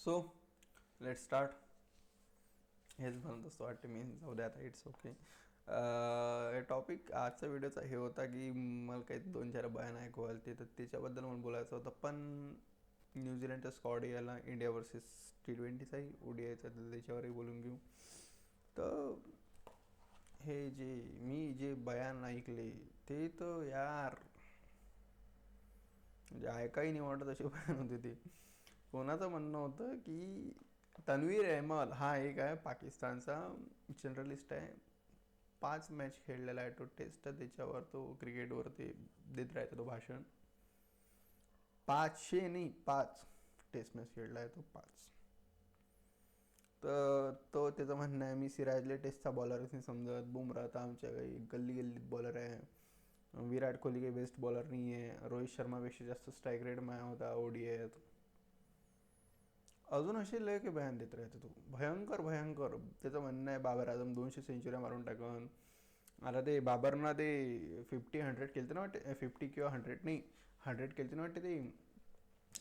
So let start. हेच म्हणत असतो वाटते मी, जाऊ द्या आता, इट्स ओके. टॉपिक आजचा व्हिडिओचा हे होता की मला काही 2-4 बयान ऐकू आले तर त्याच्याबद्दल मला बोलायचं होतं. पण न्यूझीलंडच्या स्क्वॉड याला इंडिया वर्सेस T20चाही ODIचा तर त्याच्यावरही बोलून घेऊ. तर हे जे बयान ऐकले ते तर यार म्हणजे ऐकाही नाही वाटत असे बयान होते ते. कोणाचं म्हणणं होतं की तन्वीर अहमद हा एक आहे पाकिस्तानचा जनरलिस्ट आहे. 5 मॅच खेळलेला आहे तो टेस्ट, त्याच्यावर तो क्रिकेटवर ते देत राहतो तो भाषण. 500 नाही 5 टेस्ट मॅच खेळला आहे तो, 5. तर तो त्याचं म्हणणं आहे मी सिराजले टेस्टचा बॉलरच नाही समजत. बुमराह तर आमच्या काही गल्ली गल्लीत बॉलर आहे. विराट कोहली काही बेस्ट बॉलर नाही आहे. रोहित शर्मापेक्षा जास्त स्ट्राईक रेट माया होता ODIत. अजून असे लय की बयान देत राहते तो, भयंकर भयंकर. त्याचं म्हणणं आहे बाबर आझम 200 सेंचुऱ्या मारून टाकन. आता ते बाबरना ते 50-100 केलते ना वाटते, 50 किंवा 100 नाही 100 केलते ना वाटते ते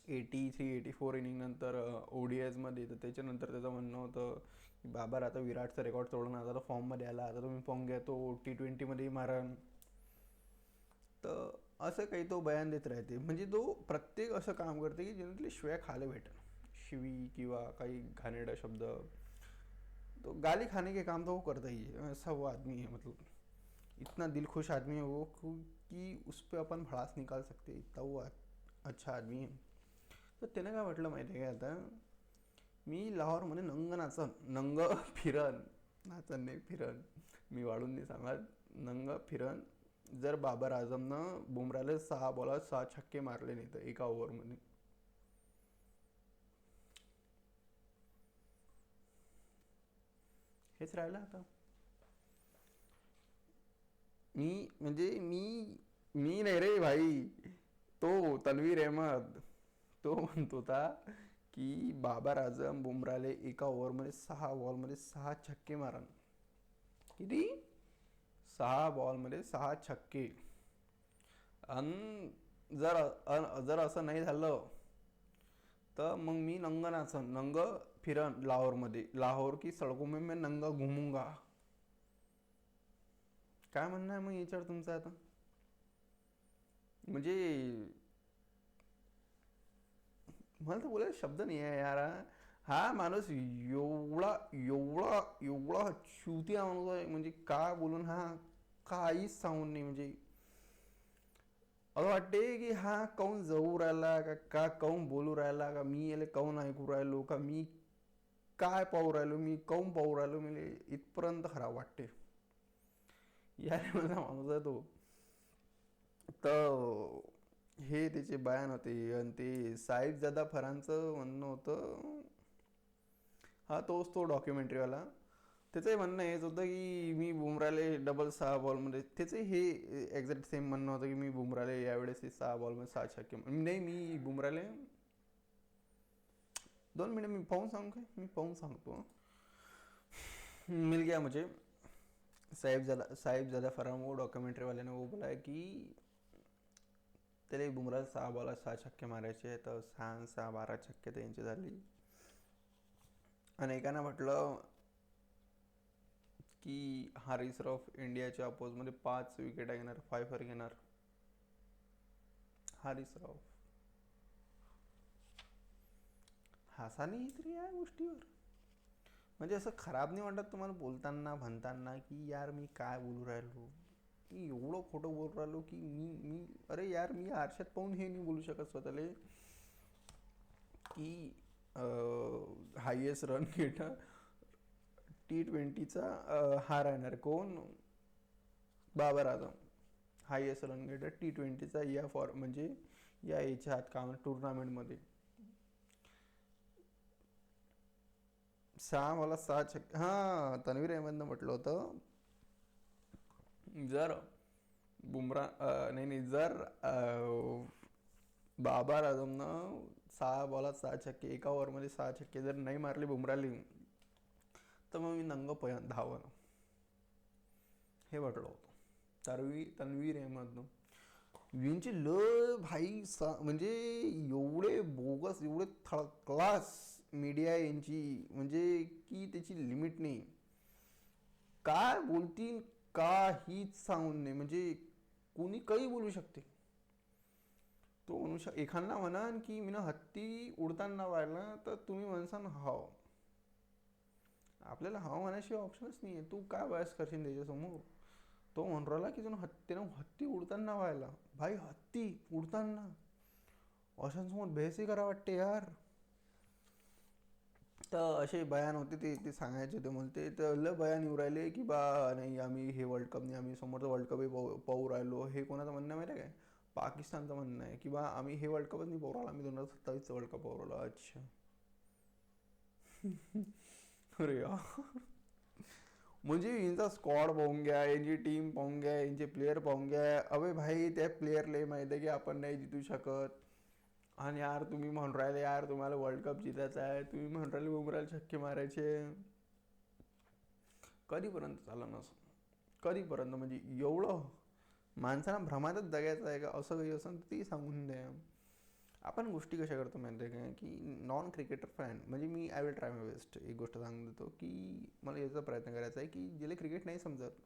83-84 इनिंग नंतर ODIजमध्ये. तर त्याच्यानंतर त्याचं म्हणणं होतं की बाबर आता विराटचा रेकॉर्ड तोडून आता तो फॉर्ममध्ये आला, आता तुम्ही पाहून घ्या तो T20मध्येही मारण. तर असं काही तो बयान देत राहते. म्हणजे तो प्रत्येक असं काम करते की ज्याने शिव्या खायला भेटेल, शिवी किंवा काही घाणेरडा शब्द. तो गाली खाने के काम तो वो करता ही है. ऐसा वो आदमी है, मतलब इतना दिलखुश आदमी है वो कि उस पर अपन भड़ास निकाल सकते, इतना वो अच्छा आदमी है. तर त्याने काय म्हटलं माहिती आहे का, आता मी लाहोरमध्ये नंग नाचन, नंग फिरन, नाचन नाही फिरन, मी वाढून नाही सांगत, नंग फिरन जर बाबर आझमनं बुमराला 6 बॉलात 6 छक्के मारले नाही तर एका ओव्हरमध्ये. हेच राहिलं आता. मी नाही रे भाई, तो तन्वीर अहमद तो म्हणत होता की बाबर आझम बुमराले एका ओव्हरमध्ये 6 बॉलमध्ये 6 छक्के मारन. किती? 6 बॉलमध्ये 6 छक्के. अन जर असं नाही झालं तर मग मी नंग नाचन, नंग फिरन लाहोरमध्ये, लाहोर की सडकों में मैं नंगा घुमूंगा. काय म्हणणं आहे मग याच्यावर तुमचं आता? म्हणजे मला तर बोलायला शब्द नाही आहे यार. हा माणूस एवढा एवढा एवढा चुतिया माणूस आहे, म्हणजे का बोलून हा काहीच सांगून नाही. म्हणजे असं वाटते की हा काऊन जाऊ राहिला का काऊन बोलू राहिला, का मी याला काऊन ऐकू राहिलो, का मी काय पाहू राहिलो, मी काऊन पाहू राहिलो. म्हणजे इथपर्यंत खराब वाटते यार माझा माणूस आहे तो. तर हे त्याचे बयान होते. आणि ते साहिबजादा फरांचं म्हणणं होतं, हा तोच तो डॉक्युमेंटरीवाला, त्याचंही म्हणणं हेच होतं की मी बुमराले डबल 6 बॉलमध्ये, त्याचं हे एक्झॅक्ट सेम म्हणणं होतं की मी बुमराले यावेळेस 6 बॉलमध्ये 6 छक्के नाही, मी बुमराले 2 मिनिट मी पाहून सांगू काय, मी पाहून सांगतो. मिल गया मुझे. साहिबजादा फराम वो डॉक्युमेंटरी वाले ने वो बोला है की त्याला बुमराला 6 बॉलात 6 छक्के मारायचे, तर 6 12 छक्के त्यांची झाली. आणि एकानं म्हटलं की हारिस रफ इंडियाच्या अपोजमध्ये 5 विकेटा घेणार, 5 घेणार. हारिस रफ हसा नाही तरी या गोष्टीवर. म्हणजे असं खराब नाही वाटत तुम्हाला बोलताना म्हणताना की यार मी काय बोलू राहिलो, मी एवढं खोटं बोलू राहिलो की मी अरे यार मी आरशात पाहून हे नाही बोलू शकत स्वतःला की हायेस्ट रन गेटर T20चा हा राहणार कोण, Babar Azam. Highest run getter T20चा या म्हणजे या याच्या हात काम टुर्नामेंटमध्ये 6 मला 6 छक्के. हां, तन्वीर अहमदनं म्हटलं होतं जर बुमरा नाही जर बाबर आझमनं 6 बॉलात 6 छक्के, एका ओव्हरमध्ये 6 छक्के जर नाही मारले बुमराले, तर मग मी नंग धावन, हे म्हटलं होतं तन्वीर अहमदनं. यांचे ल भाई म्हणजे एवढे बोगस, एवढे थर्ड क्लास मीडिया यांची म्हणजे की त्याची लिमिट नाही. काय बोलतील काहीच सांगून नाही, म्हणजे कोणी काही बोलू शकते. तो एखादा म्हणान की मी हत्ती उडताना पाहिलं तर तुम्ही म्हणसान हाव. आपल्याला हाव म्हणाशिवाय ऑप्शनच नाही आहे. तू काय बहस करशील त्याच्यासमोर. तो म्हणून राहिला की त्यानं हत्ती उडताना व्हायला. भाई हत्ती उडताना अशांसमोर बहसही करा वाटते यार. तर असे बयान होते ते सांगायचे होते म्हणते. तर लय बयान येऊ राहिले की बा नाही आम्ही हे वर्ल्ड कप नाही, आम्ही समोरचा वर्ल्ड कपही पाहू राहिलो. हे कोणाचं म्हणणं माहिती आहे काय? पाकिस्तानचं म्हणणं आहे की बा आम्ही हे वर्ल्ड कपच नाही पाहू राहिलो, आम्ही 2027चं वर्ल्ड कप पाहू राहिलो. अच्छा. अरे यार, म्हणजे यांचा स्क्वॉड पाहून घ्या, यांची टीम पाहून घ्या, यांचे प्लेयर पाहून घ्या. अबे भाई त्या प्लेयरला माहिती आहे की आपण नाही जितू शकत. आणि यार तुम्ही म्हणून राहिले यार तुम्हाला वर्ल्ड कप जितायचा आहे, तुम्ही म्हणून राहिले बुमराला छक्के मारायचे. कधीपर्यंत चाललं नसं, कधीपर्यंत म्हणजे एवढं माणसाला भ्रमातच जगायचं आहे का? असं काही असं ते सांगून द्या. आपण गोष्टी कशा करतो माहिती आहे का? की नॉन क्रिकेटर फॅन म्हणजे मी I will try my best. एक गोष्ट सांगून देतो की मला याचा प्रयत्न करायचा आहे की ज्याला क्रिकेट नाही समजत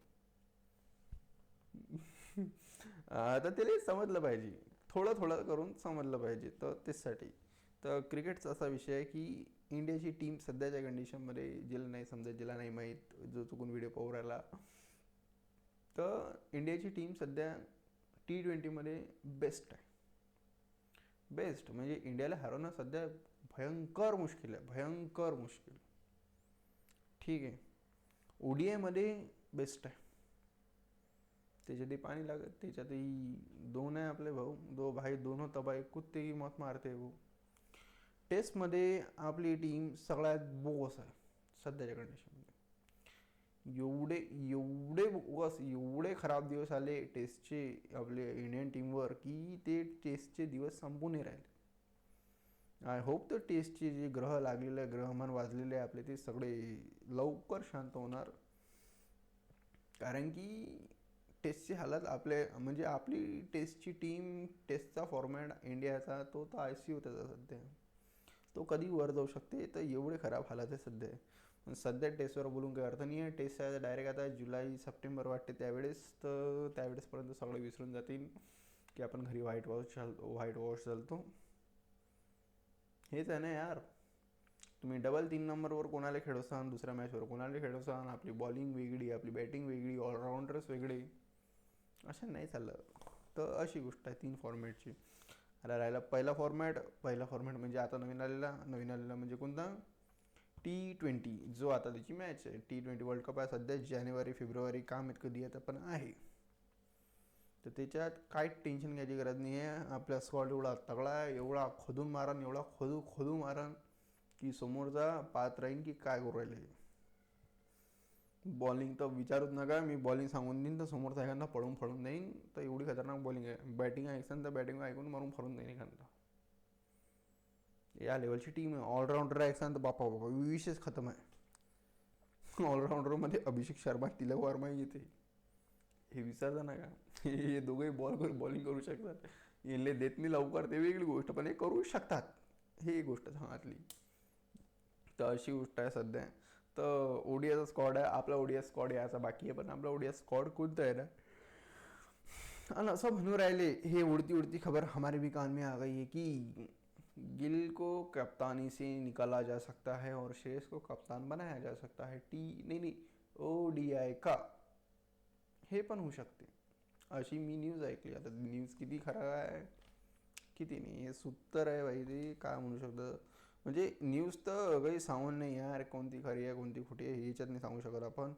तर त्याला समजलं पाहिजे, थोडं थोडं करून समजलं पाहिजे. तर त्याचसाठी तर क्रिकेटचा असा विषय आहे की इंडियाची टीम सध्याच्या कंडिशनमध्ये ज्याला नाही समजत, ज्याला नाही माहीत, जो चुकून व्हिडिओ पाहू राहिला, तर इंडियाची टीम सध्या T20मध्ये बेस्ट आहे. बेस्ट म्हणजे इंडियाला हरवणं सध्या भयंकर मुश्किल आहे, भयंकर मुश्किल. ठीक आहे. ODIमध्ये बेस्ट आहे. त्याच्यातही पाणी लागत, त्याच्यातही दोन आहे आपले भाऊ, दो भाई दोनों तबाही कुत्ते की मत मारते भाऊ. टेस्टमध्ये आपली टीम सगळ्यात बोगस आहे सध्याच्या कंडिशनमध्ये. एवढे एवढे बोगस, एवढे खराब दिवस आले टेस्टचे आपले इंडियन टीमवर की ते टेस्टचे दिवस संपून नाही राहिले. आय होप तर टेस्टचे जे ग्रह लागलेले आहे, ग्रहमान वाजलेले आहे आपले, ते सगळे लवकर शांत होणार. कारण की टेस्टची हालत आपले म्हणजे आपली टेस्टची टीम, टेस्टचा फॉर्मॅट इंडियाचा तो तर ICU त्याचा सध्या. तो कधी वर जाऊ शकते. तर एवढे खराब हालत आहे सध्या. पण सध्या टेस्टवर बोलून काही अर्थ नाही आहे. टेस्ट आहे डायरेक्ट आता जुलै सप्टेंबर वाटते त्यावेळेस. तर त्यावेळेसपर्यंत सगळे विसरून जातील की आपण घरी व्हाईट वॉश चालतो. हेच आहे ना यार. तुम्ही डबल 3 नंबरवर कोणाला खेळवसान, दुसऱ्या मॅचवर कोणाला खेळवसान, आपली बॉलिंग वेगळी, आपली बॅटिंग वेगळी, ऑलराऊंडर्स वेगळे, असं नाही चाललं. तर अशी गोष्ट आहे 3 फॉर्मॅटची. आता राहिला पहिला फॉर्मॅट म्हणजे आता नवीन आलेला म्हणजे कोणता? T20, जो आता त्याची मॅच आहे. T20 वर्ल्ड कप आहे सध्या जानेवारी फेब्रुवारी, काम माहीत कधी येतं पण आहे. तर त्याच्यात काय टेन्शन घ्यायची गरज नाही आहे. आपला स्क्वॉड एवढा तगडा आहे, एवढा खोदून मारन, एवढा खोदू मारन की समोरचा पाहत राहीन की काय करू राहिले. बॉलिंग तर विचारूच नका, मी बॉलिंग सांगून देईन तर समोरचा एखादा पळून देईन. तर एवढी खतरनाक बॉलिंग आहे. बॅटिंग ऐकसान तर बॅटिंग ऐकून मारून फळून देईन एखादा. या लेवलची टीम आहे. ऑलराऊंडर ऐकसान तर बापा विशेष खतम आहे. ऑलराऊंडरमध्ये अभिषेक शर्मा, तिलक वर्मा येते, हे विसरता ना का. हे दोघंही बॉलिंग करू शकतात. येले देत नाही लवकर ते वेगळी गोष्ट, पण हे करू शकतात, ही गोष्ट सांगितली. तर अशी गोष्ट आहे सध्या. तर ODIचा स्क्वॉड आहे आपला. ODI स्क्वॉड यायचा बाकी आहे, पण आपला ODI स्क्वॉड कोणता आहे ना. आणि असं म्हणू राहिले, हे उडती उडती खबर हमारे भी कान में आ गई है कि गिल को कप्तानी से निकाला जा सकता है और श्रेयस को कप्तान बनाया जा सकता है. नहीं ODI का. हे पण होऊ शकते अशी मी न्यूज ऐकली. आता न्यूज किती खरं आहे किती नाही हे सूत्र आहे भाई, ते काय म्हणू शकतं. म्हणजे न्यूज तर काही सांगून नाही यार कोणती खरी आहे कोणती खोटी आहे, हे याच्यात नाही सांगू शकत आपण.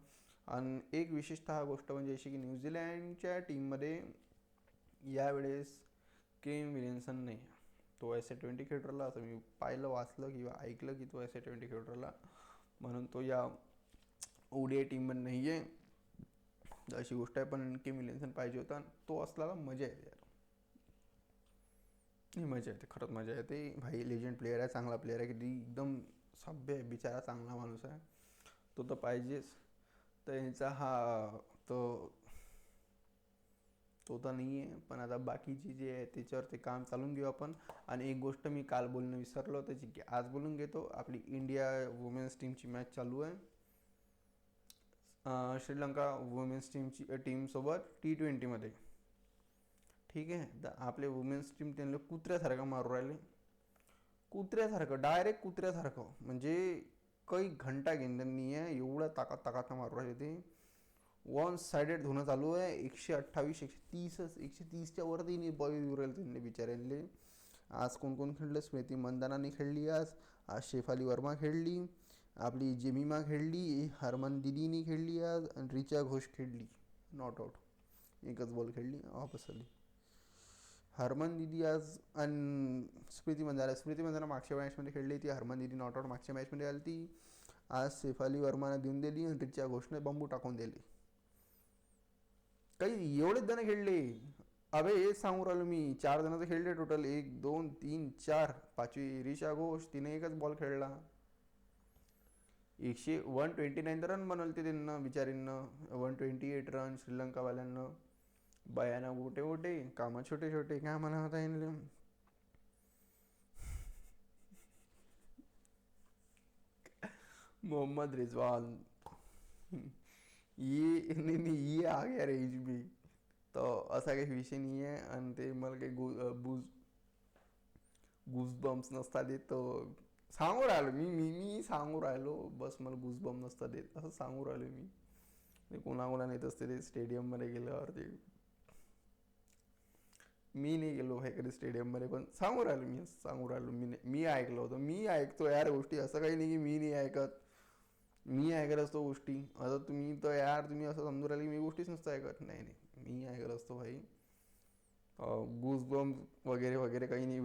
आणि एक विशेषतः गोष्ट म्हणजे अशी की न्यूझीलँडच्या टीममध्ये यावेळेस केन विलियमसन नाही. तो SA-20 खेळून राहिला असं मी पाहिलं, वाचलं किंवा ऐकलं की तो SA-20 खेळून राहिला, म्हणून तो या ODI टीममध्ये नाही आहे. अशी गोष्ट आहे. पण केन विलियमसन पाहिजे होता, तो असला मजा येते यार. मजा येते, खरंच मजा येते भाई. लेजंड प्लेअर आहे, चांगला प्लेअर आहे, किती एकदम सभ्य आहे बिचारा, चांगला माणूस आहे. तो तर पाहिजेच. तर यांचा हा तो तो तर नाही आहे, पण आता बाकीची जे आहे त्याच्यावर ते काम चालून घेऊ आपण. आणि एक गोष्ट मी काल बोलणं विसरलो त्याची, की आज बोलून घेतो. आपली इंडिया वुमेन्स टीमची मॅच चालू आहे श्रीलंका वुमेन्स टीमसोबत T20मध्ये. ठीक आहे, तर आपले वुमेन्स टीम त्यांना कुत्र्यासारखं मारू राहिले. कुत्र्यासारखं, डायरेक्ट कुत्र्यासारखं, म्हणजे काही घंटा घेणं नाही आहे, एवढं ताकात मारू राहिले ते. वन साइडेड धुणं चालू आहे. 128, 130च्या वरती बॉल येऊ राहिले त्यांनी बिचाऱ्यांले. आज कोण कोण खेळलं? स्मृती मंदानाने खेळली आज. आज शेफाली वर्मा खेळली, आपली जेमिमा खेळली, हरमन दिदीने खेळली आज, आणि रिचा घोष खेळली. नॉट आउट, एकच बॉल खेळली, वापस आली. हरमन दिदी आज आणि स्मृती मंदाना मागच्या मॅचमध्ये खेळली ती. हरमन दिदी नॉट आउट मागच्या मॅचमध्ये आली ती. आज शेफाली वर्मानं देऊन दिली आणि रिचा घोषने बंबू टाकून दिली. काही एवढेच जण खेळले. अबे हेच सांगू राहिलो मी, 4 जण तर खेळले टोटल. 1 2 3 4, पाचवी रिचा घोष, तिने एकच बॉल खेळला. 129 रन बनवले त्यांना बिचारींना. 128 रन श्रीलंकावाल्यांना. बयाना मोठे मोठे, कामं छोटे छोटे, काय म्हणा होता यांना. मोहम्मद रिजवान ये नाही ये आ गया रेंज में. तर असा काही विषय नाही आहे. आणि ते मला काही बम्प्स नसतात देत. तर सांगू राहिलो मी सांगू राहिलो बस, मला बम्प नसतात देत असं सांगू राहिलो मी. ते कोणाकोणा नेत असते ते स्टेडियममध्ये गेल्यावर. ते मी नाही गेलो आहे कधी स्टेडियममध्ये, पण सांगू राहिलो मी ऐकलं होतं. मी ऐकतो यार गोष्टी, असं काही नाही की मी नाही ऐकत. मी ऐकत असतो गोष्टी. आता तुम्ही तर यार तुम्ही असं समजून राहिले की मी गोष्टीच नसतं ऐकत. नाही नाही, मी ऐकत असतो भाई. बम्प वगैरे वगैरे काही नाही.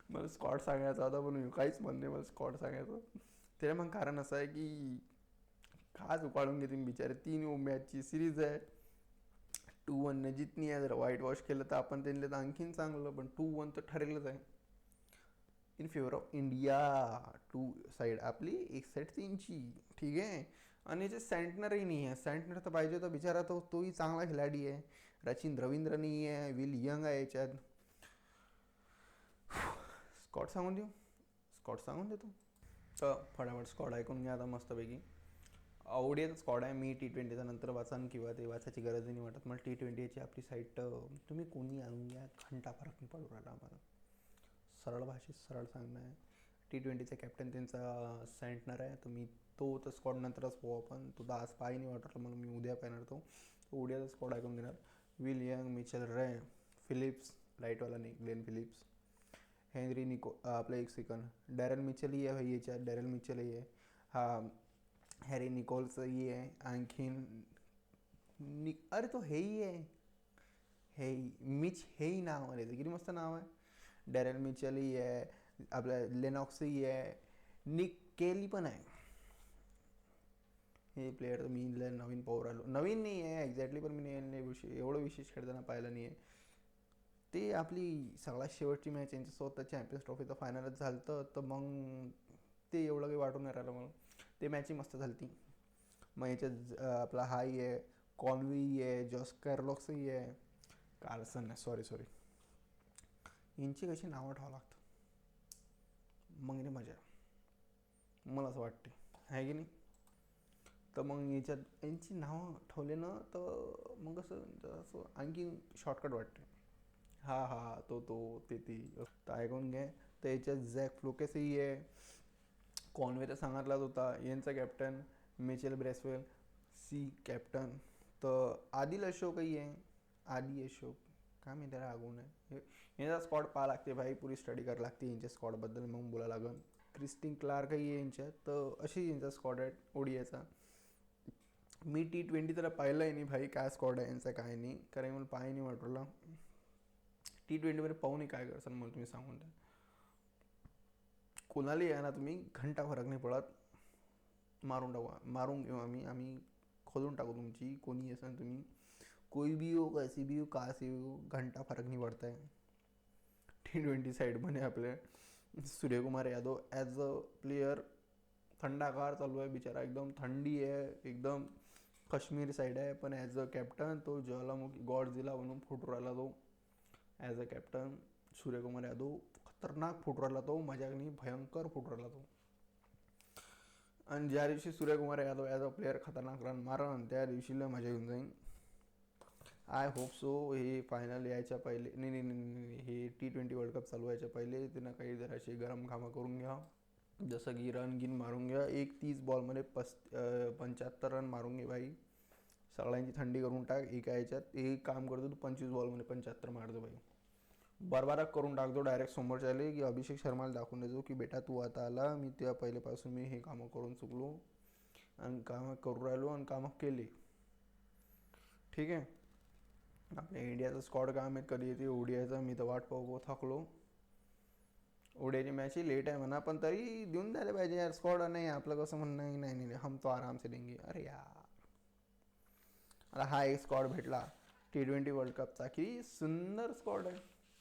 मला स्कॉट सांगायचा होता, पण काहीच म्हणणे मला स्कॉट सांगायचं. त्याला मग कारण असं आहे की खास उकाळून घेते बिचारे. 3 मॅचची सिरीज आहे. 2-1 जितनी आहे. जर व्हाईट वॉश केलं तर आपण त्यांना तर आणखीन चांगलं, पण 2-1 तर ठरेलच आहे in favour of India. 2 side आपली, 1 साईड त्यांची. ठीक आहे. आणि याचे सँटनरही नाही आहे. सँटनर तर पाहिजे होता बिचारा, तोही चांगला खिलाडी आहे. रचिन रवींद्र नाही आहे, विल यंग आहे याच्यात. स्कॉट सांगून देतो. तर फटाफट स्कॉट ऐकून घ्या आता मस्तपैकी. आवडेल स्कॉड आहे. मी T20चा नंतर वाचान, किंवा ते वाचायची गरज नाही वाटत मला. T20ची आपली साईट तुम्ही कोणी आणून घ्या, घंटा फरक नाही पडू राहिला आम्हाला. सरळ भाषेत सरळ सांगणं आहे. T20चा कॅप्टन त्यांचा सँटनर आहे. तुम्ही तो तर स्कॉड नंतरच पाहू आपण. तो तर आज पाही नाही वाटलं मला, मी उद्या पाहणार तो. उद्याचा स्कॉड ऐकून घेणार. Will Young, Mitchell Rae, Phillips, लाईटवाला नाही, ग्लेन फिलिप्स, हेनरी आपलं 1 सेकंड, डॅरेल मिचेलही आहे भाई याच्यात. डॅरेल मिचेलही आहे. हा हॅरी निकोल्सही आहे. आणखीन अरे तो हेही आहे, हेही नाव आहे, किती मस्त नाव आहे. डॅरेल मिचेलही आहे. आपल्या लेनॉक्सही आहे. निक केली पण आहे. हे प्लेयर तर मी नवीन पाहू राहिलो. नवीन नाही आहे एक्झॅक्टली, पण मी एवढं विशेष खेळताना पाहिलं नाही आहे. ते आपली सगळ्यात शेवटची मॅच यांच्यासोबत चॅम्पियन्स ट्रॉफीचं फायनलच झालं तर मग ते एवढं काही वाटून नाही राहिलं मला. ते मॅचही मस्त झाली ती. मग याच्यात आपला हाही आहे, कॉन्वीही आहे, जॉस कॅरलॉक्सही आहे, कार्सन नाही, सॉरी यांची कशी नावं ठेवावं लागतं मग नाही मजा, मला असं वाटते आहे की नाही. तर मग याच्यात यांची नावं ठेवले ना तर मग असं आणखी शॉर्टकट वाटते. हा ते तर ऐकून घे. तर याच्यात झॅक फ्लोकेसही आहे. कॉन्वे तर सांगितलाच होता. यांचा कॅप्टन मिचेल ब्रेसवेल सी कॅप्टन. तर आदिल अशोकही आहे. आदी अशोक, काय मी त्याला आगवून आहे. यांचा स्कॉड पाहा लागते भाई, पुरी स्टडी करावी लागते यांच्या स्कॉडबद्दल, मग बोला लागन. क्रिस्टिन क्लार्कही आहे यांच्यात. तर अशी यांचा स्कॉड आहे ओडियाचा. मी T20 तर पाहिलंही नाही भाई, काय स्कॉड आहे यांचा काय नाही, कारण मला पाही नाही वाटलं. T20मध्ये पाहून काय करसान मला तुम्ही सांगून द्या. कोणालाही आहे ना तुम्ही, घंटा फरक नाही पडत. मारून घेऊ आम्ही खोलून टाकू तुमची. कोणी असाल तुम्ही, कोई भी हो, कैसी भी हो, कहाँ से हो, घंटा फरक नहीं पड़ता है. T20 साईडमध्ये आपले Suryakumar Yadav as a player थंडागार चालू आहे बिचारा. एकदम थंडी आहे, एकदम काश्मीर साईड आहे, पण ॲज अ कॅप्टन तो ज्वालामुखी गॉडझिला म्हणून फुटू राहिला तो. As a captain Suryakumar Yadav खतरनाक फुटू राहिला तो, मजाक नाही, भयंकर फुटू राहिला तो. आणि ज्या दिवशी Suryakumar Yadav as a player खतरनाक रन मारण, त्या दिवशीला मजा येऊन जाईल. आय होप सो हे फायनल यायच्या पहिले, नाही, हे T20 वर्ल्ड कप चालू व्हायच्या पहिले त्यांना काही जराशी गरम कामं करून घ्या. जसं की रन गिन मारून घ्या, 30 बॉलमध्ये 75 रन मारून घे भाई. सगळ्यांची थंडी करून टाक एका याच्यात. एक काम करतो तू, 25 बॉलमध्ये 75 मारतो भाई. बरबारक करून टाकतो डायरेक्ट समोरच्या आले की अभिषेक शर्माला दाखवून देतो की बेटा तू आता आला, मी त्या पहिल्यापासून मी हे कामं करून चुकलो आणि कामं करू राहिलो आणि कामं केली. ठीक आहे. आपल्या इंडियाचं स्क्वॉड काम आहे कधी येते ओडीआयचा, मी तर वाट पाहू थकलो. ओडीआयची मॅच ही लेट आहे म्हणा, पण तरी देऊन द्यायला पाहिजे यार स्क्वॉड. नाही आपलं कसं म्हणणं आहे, नाही नाही हम तो आराम से देंगे. अरे यार, आता हा एक स्क्वॉड भेटला T20 वर्ल्ड कपचा, किती सुंदर स्क्वॉड आहे,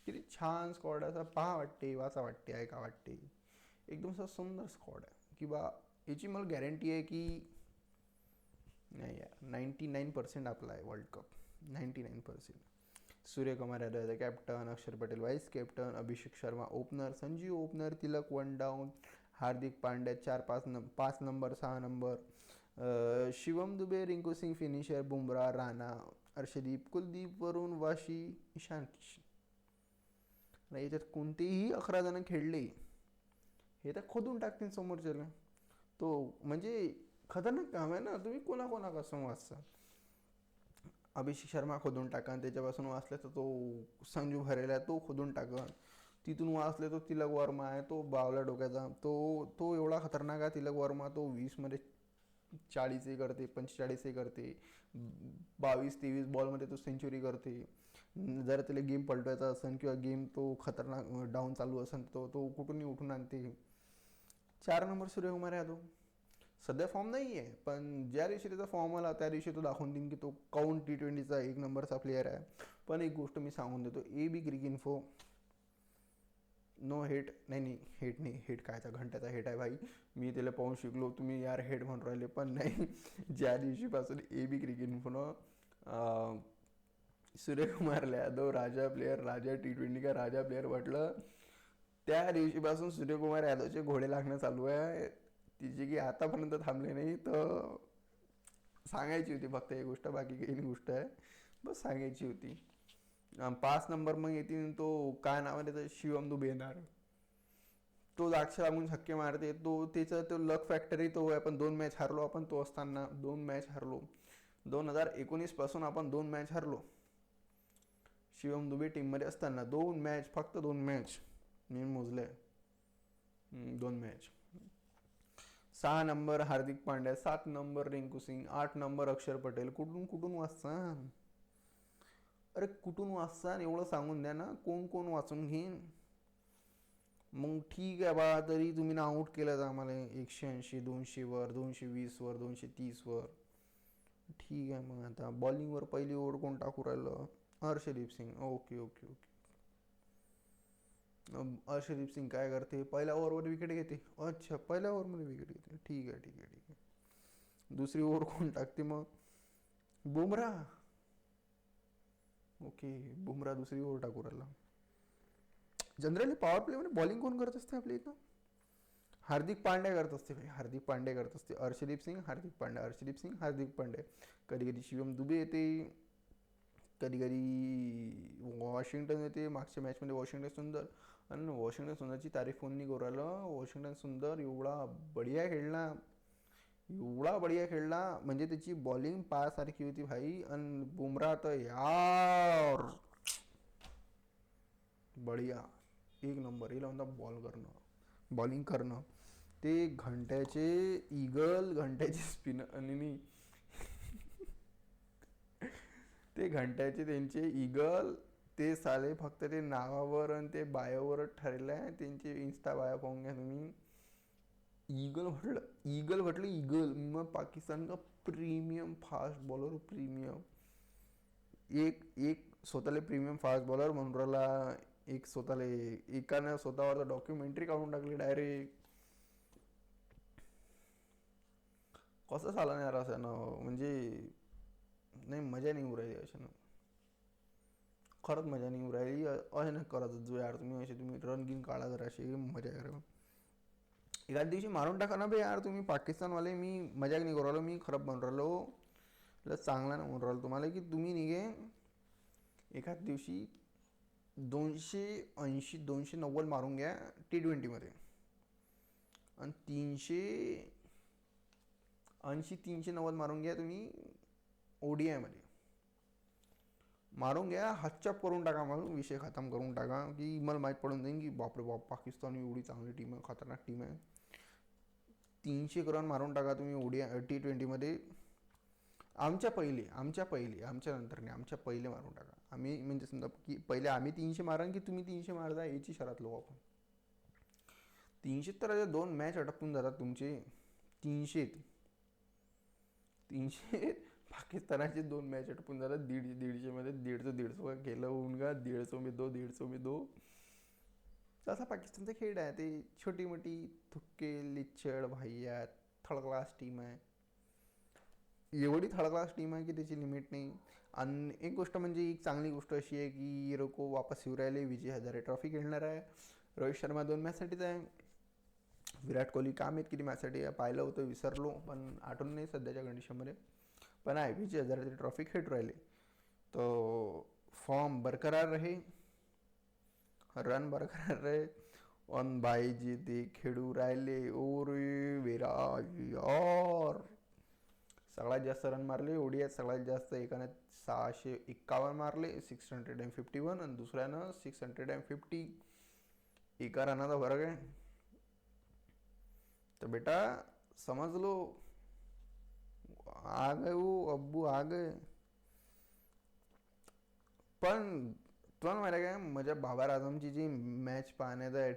किती छान स्क्वॉड आहे. असं पहा वाटते, वाचा वाटते, ऐका वाटते. एकदम असं सुंदर स्क्वॉड आहे की बा, याची मला गॅरंटी आहे की नाही यार 99% आपला आहे world cup, 99%. Suryakumar Yadav captain, Axar Patel vice captain, Abhishek Sharma opener, Sanjeev opener, Tilak one down, Hardik Pandya 5 number 6 number, Shivam Dube, Rinku Singh finisher, Bumrah, Rana, Arshdeep, Kuldeep, Varun, Washi, Ishan Kishan. याच्यात कोणतेही 11 जण खेळले हे तर खोदून टाकतील समोरच्याला. तो म्हणजे खतरनाक काम आहे ना. तुम्ही कोणाकोणापासून वाचता. अभिषेक शर्मा खोदून टाका, त्याच्यापासून वाचले तर तो संजू भरेला तो खोदून टाका. तिथून वाचले तो तिलक वर्मा आहे, तो बावला डोक्याचा, तो एवढा खतरनाक आहे तिलक वर्मा. तो 20मध्ये 40ही करते, 45ही करते, 22-23 बॉलमध्ये तो सेंचुरी करते. जर त्याला गेम पलटवायचा असेल किंवा गेम तो खतरनाक डाऊन चालू असेल तो कुठूनही उठून आणते. 4 नंबर सूर्यकुमार यादव सध्या फॉर्म नाही आहे, पण ज्या दिवशी त्याचा फॉर्म आला त्या दिवशी तो दाखवून देईन की तो काऊन T20चा 1 नंबरचा प्लेअर आहे. पण एक गोष्ट मी सांगून देतो, AB क्रिक इन्फो, नो हेट, नाही हेट नाही, हेट कायचा घंट्याचा हेट आहे भाई. मी त्याला पाहून शिकलो, तुम्ही यार हेट म्हणून राहिले पण नाही. ज्या दिवशीपासून AB क्रिक इन्फोनं सूर्यकुमार यादव राजा प्लेअर, राजा T20 का राजा प्लेअर म्हटलं, त्या दिवशीपासून सूर्यकुमार यादवचे घोडे लागणं चालू आहे. तिची की आतापर्यंत थांबले नाही. तर सांगायची होती फक्त ही गोष्ट, बाकी काही गोष्ट आहे बस सांगायची होती. 5 नंबर मग येतील तो काय नाव आहे त्याचं, शिवम दुबे येणार. तो द्राक्ष लागून छक्के मारते, तो त्याचं तो लक फॅक्टरी तो आहे. पण 2 मॅच हारलो आपण तो असताना, 2 मॅच हारलो. 2019 पासून आपण 2 मॅच हारलो शिवम दुबे टीममध्ये असताना. 2 मॅच, फक्त 2 मॅच मी मोजले, 2 match. 6 number Hardik Pandya, 7 number Rinku Singh, 8 number अक्षर पटेल. कुठून कुठून वाचसान, अरे कुठून वाचसान एवढं सांगून द्या ना, कोण कोण वाचून घेईन. मग ठीक आहे बा, तरी तुम्ही ना आउट केलं आम्हाला 180, 200 वर, 220 वर, 230 वर. ठीक आहे. मग आता बॉलिंगवर पहिली ओव्हर कोण टाकू राहिलं, Harshdeep Singh. Okay okay okay. Arshdeep Singh काय करते, पहिल्या ओव्हरवर विकेट घेते. अच्छा, पहिल्या ओव्हरमध्ये विकेट घेते, ठीक आहे ठीक आहे ठीक आहे. दुसरी ओव्हर कोण टाकते मग, बुमराह. ओके, बुमराह दुसरी ओव्हर टाकू राहिला. जनरली पॉवर प्लेमध्ये बॉलिंग कोण करत असते आपल्या इथं, हार्दिक पांड्या करत असते भाई, हार्दिक पांड्या करत असते. अर्शदीप सिंग, हार्दिक पांड्या, अर्शदीप सिंग, हार्दिक पांड्या. कधी कधी शिवम दुबे येते, कधी कधी वॉशिंग्टन येते. मागच्या मॅचमध्ये वॉशिंग्टन सुंदर, आणि वॉशिंग्टन सुंदरची तारीफ कोण नाही करू राहिलं. वॉशिंग्टन सुंदर एवढा बढिया खेळला, एवढा बढिया खेळला, म्हणजे त्याची बॉलिंग पायासारखी होती भाई. आणि बुमराह तर यार बढिया, एक नंबर. येईल म्हणता बॉल करणं, बॉलिंग करणं. ते घंट्याचे ईगल, घंट्याचे स्पिनर, आणि ते घंट्याचे त्यांचे ईगल, ते साले फक्त ते नावावर आणि ते बायोवरच ठरले आहे. त्यांची इन्स्टा बायो पाहून घ्या तुम्ही. ईगल म्हटलं, ईगल म्हटलं, ईगल. मग पाकिस्तान का प्रीमियम फास्ट बॉलर, प्रीमियम. एक एक स्वतःला प्रीमियम फास्ट बॉलर म्हणून राहिला. एक स्वतःला, एकानं स्वतःवर डॉक्युमेंटरी काढून टाकली डायरेक्ट. कसं झालं नाही यार असं ना, म्हणजे नाही मजा नाही येऊ राहिली अशानं. खरंच मजा नाही येऊ राहिली. असे नाही करत जो यार तुम्ही, असे तुम्ही रन गिन काढा जरा, अशी मजा करा. एखाद दिवशी मारून टाका ना बे यार तुम्ही पाकिस्तानवाले. मी मजाक नाही करू राहिलो, मी खरंच म्हणून राहिलो. लस चांगला नाही म्हणून राहिलो तुम्हाला की तुम्ही निघे एखाद दिवशी 280 290 मारून घ्या T20 मध्ये, आणि 390 मारून घ्या तुम्ही ODI मध्ये. मारून घ्या, हच्चप करून टाका, मग विषय खतम करून टाका. की मला माहीत पडून जाईल की बापरे बाप पाकिस्तान एवढी चांगली टीम आहे, खतरनाक टीम आहे. 300 रन मारून टाका तुम्ही T20मध्ये. आमच्या नंतर नाही, आमच्या पहिले मारून टाका. आम्ही म्हणजे समजा की पहिले आम्ही 300 मारा की तुम्ही 300 मारता, याची शरत लो आपण. 300 तर 2 मॅच अटकून जातात तुमचे. 300 300 पाकिस्तानाचे 2 मॅच अटकून जातात. 150-150 मध्ये. 150 का केलं होऊन का, 150 में 2 तसा पाकिस्तानचा खेळ आहे. ते छोटी मोठी थुक्के लिच्छड भाईया थर्ड क्लास टीम आहे. एवढी थर्ड क्लास टीम आहे की त्याची लिमिट नाही. आणि एक गोष्ट म्हणजे एक चांगली गोष्ट अशी आहे की ये लोक वापस येऊ राहिले. विजय हजारे ट्रॉफी खेळणार आहे. रोहित शर्मा 2 मॅचसाठीच आहे. विराट कोहली काय माहीत किती मॅचसाठी आहे, पाहिलं होतं विसरलो, पण आठवण नाही सध्याच्या कंडिशनमध्ये. पण आहे विजय हजारे ट्रॉफी खेळून राहिले. तो फॉर्म बरकरार रहे, रन बरकरार रहे. ऑन भाई जी ते खेळू राहिले. ओरे विराट यार सगळ्यात जास्त रन मारले ODI. सगळ्यात जास्त एकाने 651 मारले, 651, आणि दुसऱ्यानं 650. एका रनाचा फरक आहे. तर बेटा समज लो, आ गए वो अब्बू आ गए. पण तुम्हाला माहिती काय, माझ्या बाबर आझमची जी मॅच पाहण्यात आहे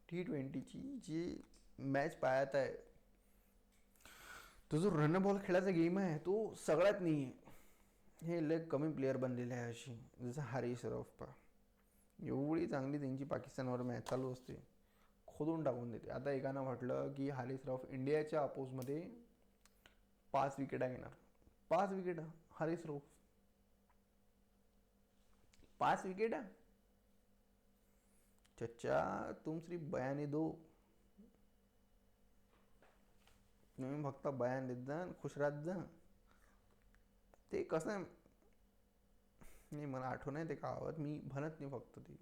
T20ची जी मॅच पाहत आहे, तो जो रन बॉल खेळायचा गेम आहे तो सगळ्यात नाही आहे. हे लय कमी प्लेअर बनलेले आहे अशी, जसं हारिस रौफ पा. एवढी चांगली त्यांची पाकिस्तानवर मॅच चालू असते, खोदून टाकून देते. आता एकानं म्हटलं की हारिस रौफ इंडियाच्या अपोजमध्ये 5 विकेटा घेणार. 5 विकेटा हारिस रौफ, 5 विकेटा. चच्चा तुम सिर्फ बयाने दो, तुम्ही फक्त बयान देत जा, खुश राहत जा. ते कसं आहे, नाही मला आठवण आहे ते कावत, मी म्हणत नाही फक्त ते.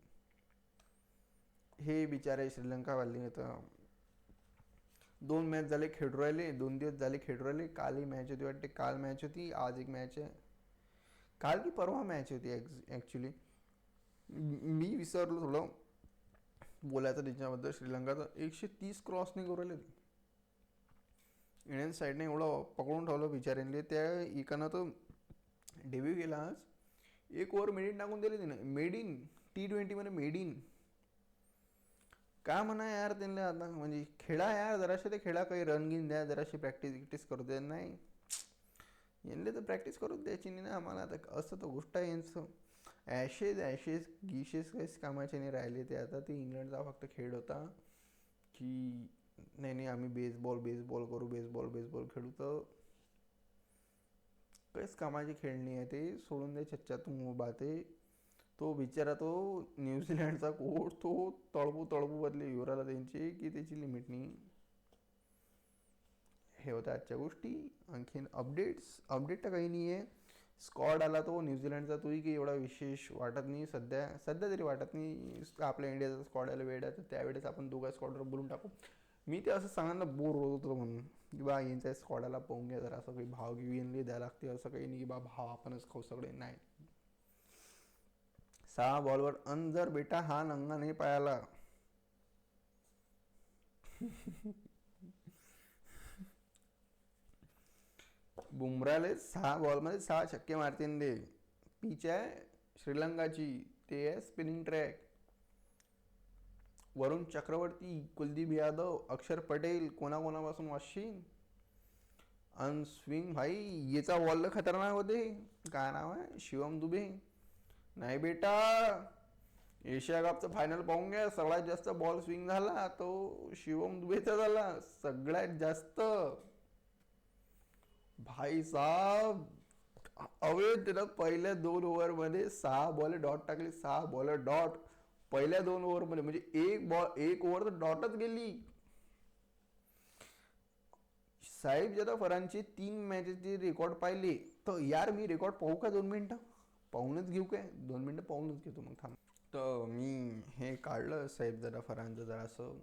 हे बिचारे श्रीलंकावाले तर 2 मॅच झाले खेळू राहिले, 2 दिवस झाले खेळू राहिले. काल ही मॅच होती वाटते, काल मॅच होती, आज एक मॅच आहे. काल की परवा मॅच होती ॲक्च्युली, मी विसरलो थोडं बोलायचं त्याच्याबद्दल. श्रीलंकाचं 130 क्रॉस नाही करू राहिले. इंडियन साईडने एवढं पकडून ठेवलं बिचाऱ्यांनी. त्या एकानं तर डेब्यू केला आज, 1 ओव्हर मेड टाकून दिले तिने. मेड इन T20मध्ये मेड इन. काय म्हणा यार त्यांना आता, म्हणजे खेळा यार जराशे, ते खेळा, काही रन गिन द्या, जराशी प्रॅक्टिस करू द्या. नाही यांनी तर प्रॅक्टिस करूच द्यायची नाही ना आम्हाला. आता असं तर गोष्ट आहे यांचं. ॲशेस गिशेस काहीच कामाचे नाही राहिले ते. आता ते इंग्लंडचा फक्त खेळ होता की नाही नाही आम्ही बेसबॉल करू, बेसबॉल खेळू. तर काहीच कामाची खेळ नाही आहे ते, सोडून द्या चच्चा तू बाते. तो बिचारा तो न्यूझीलंडचा कोच, तो तळबू बदले युवराला त्यांची की त्याची लिमिट नाही. हे होत्या आजच्या गोष्टी. आणखीन अपडेट तर काही नाही आहे. स्कॉड आला तो न्यूझीलंडचा, तोही काही एवढा विशेष वाटत नाही सध्या तरी वाटत नाही. आपल्या इंडियाचा स्कॉड आला वेळ आहे, तर त्यावेळेस आपण दोघा स्कॉडवर बोलून टाकू. मी ते असं सांगायला बोर होत होतो म्हणून की बा यांच्या स्कॉडाला पाहून घ्या जरा, असं काही भाव घेऊ यांनी द्यायला लागते, असं काही नाही की बा भाव आपणच खाऊ सगळे. नाही, 6 बॉलवर जर बेटा हा नंगा नाही पायाला. बुमराले 6 बॉलमध्ये 6 छक्के मारतीन दे. पिच आहे श्रीलंकाची, ते आहे स्पिनिंग ट्रॅक. वरुण चक्रवर्ती, कुलदीप यादव, अक्षर पटेल कोणाकोणापासून वाचशील. अन स्विंग भाई याचा बॉल खतरनाक होते. काय नाव आहे, शिवम दुबे. नाही बेटा एशिया कपचं फायनल पाहून घ्या, सगळ्यात जास्त बॉल स्विंग झाला तो शिवम दुबेचा झाला, सगळ्यात जास्त. भाई साहब अवे त्यानं पहिल्या 2 ओव्हरमध्ये 6 बॉल डॉट टाकली, 6 बॉल डॉट पहिल्या 2 ओव्हरमध्ये. म्हणजे एक ओव्हर तर डॉटच गेली. साहेब जदा फरांची 3 मॅचेसची रेकॉर्ड पाहिली तर यार मी रेकॉर्ड पाहू का 2 मिनिटं? पाहूनच घेऊ काय? 2 मिनिटं पाहूनच घेतो मग थांब. तर मी हे काढलं साहेब जरा फरांचं जरासं.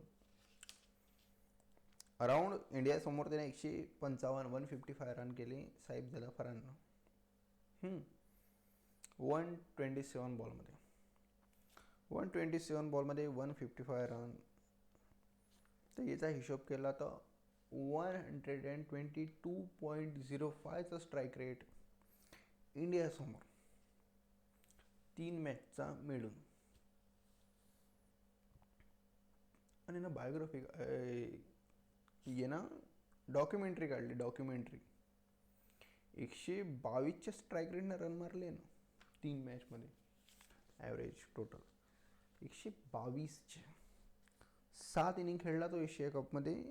अराउंड इंडियासमोर त्याने 155 155 रन केले साहेब जरा फरांनं. 127 बॉलमध्ये 127 बॉलमध्ये 155 रन. तर याचा हिशोब केला तर 122.05चा स्ट्राईक रेट इंडियासमोर 3 मॅचचा मिळून. आणि ना बायोग्राफी ये ना डॉक्युमेंटरी काढली, डॉक्युमेंटरी. 122च्या स्ट्राईक रेटनं रन मारले ना 3 मॅचमध्ये. Average total 122चे. 7 इनिंग खेळला तो एशिया कपमध्ये.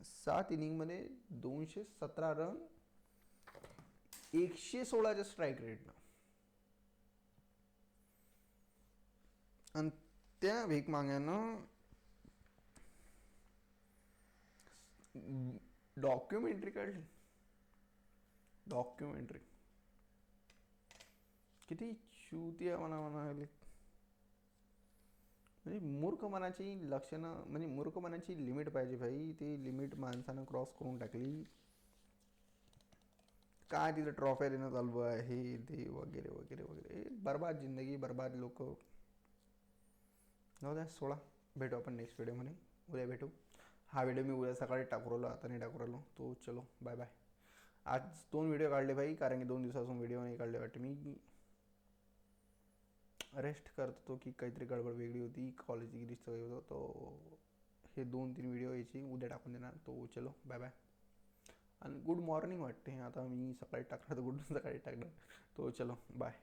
7 इनिंगमध्ये 217 रन 116च्या स्ट्राईक रेटनं. आणि त्या भीक माग्यानं डॉक्युमेंटरी काढली. डॉक्युमेंटरी किती चुती आहे म्हणाले. म्हणजे मूर्खपणाची लक्षणं, म्हणजे मूर्खपणाची लिमिट पाहिजे भाई. ती लिमिट माणसानं क्रॉस करून टाकली. काय तिथं ट्रॉफ्या देणं चालू आहे, हे ते वगैरे वगैरे वगैरे. बर्बाद जिंदगी, बर्बाद लोक. जाऊ द्या, सोळा. भेटू आपण नेक्स्ट व्हिडिओमध्ये. उद्या भेटू. हा व्हिडिओ मी उद्या सकाळी टाकू राहिलो, आता नाही टाकू राहिलो. तो चलो बाय बाय. आज 2 व्हिडिओ काढले भाई, कारण की 2 दिवसापासून व्हिडिओ नाही काढले वाटते. मी रेस्ट करत होतो की काहीतरी गडबड वेगळी होती, कॉलेजची लिस्ट वगैरे होतं. तो हे 2-3 व्हिडिओ यायची उद्या टाकून देणार. तो चलो बाय बाय. आणि गुड मॉर्निंग वाटते आता, मी सकाळी टाकणार तर गुड सकाळी टाकणार. तो चलो बाय.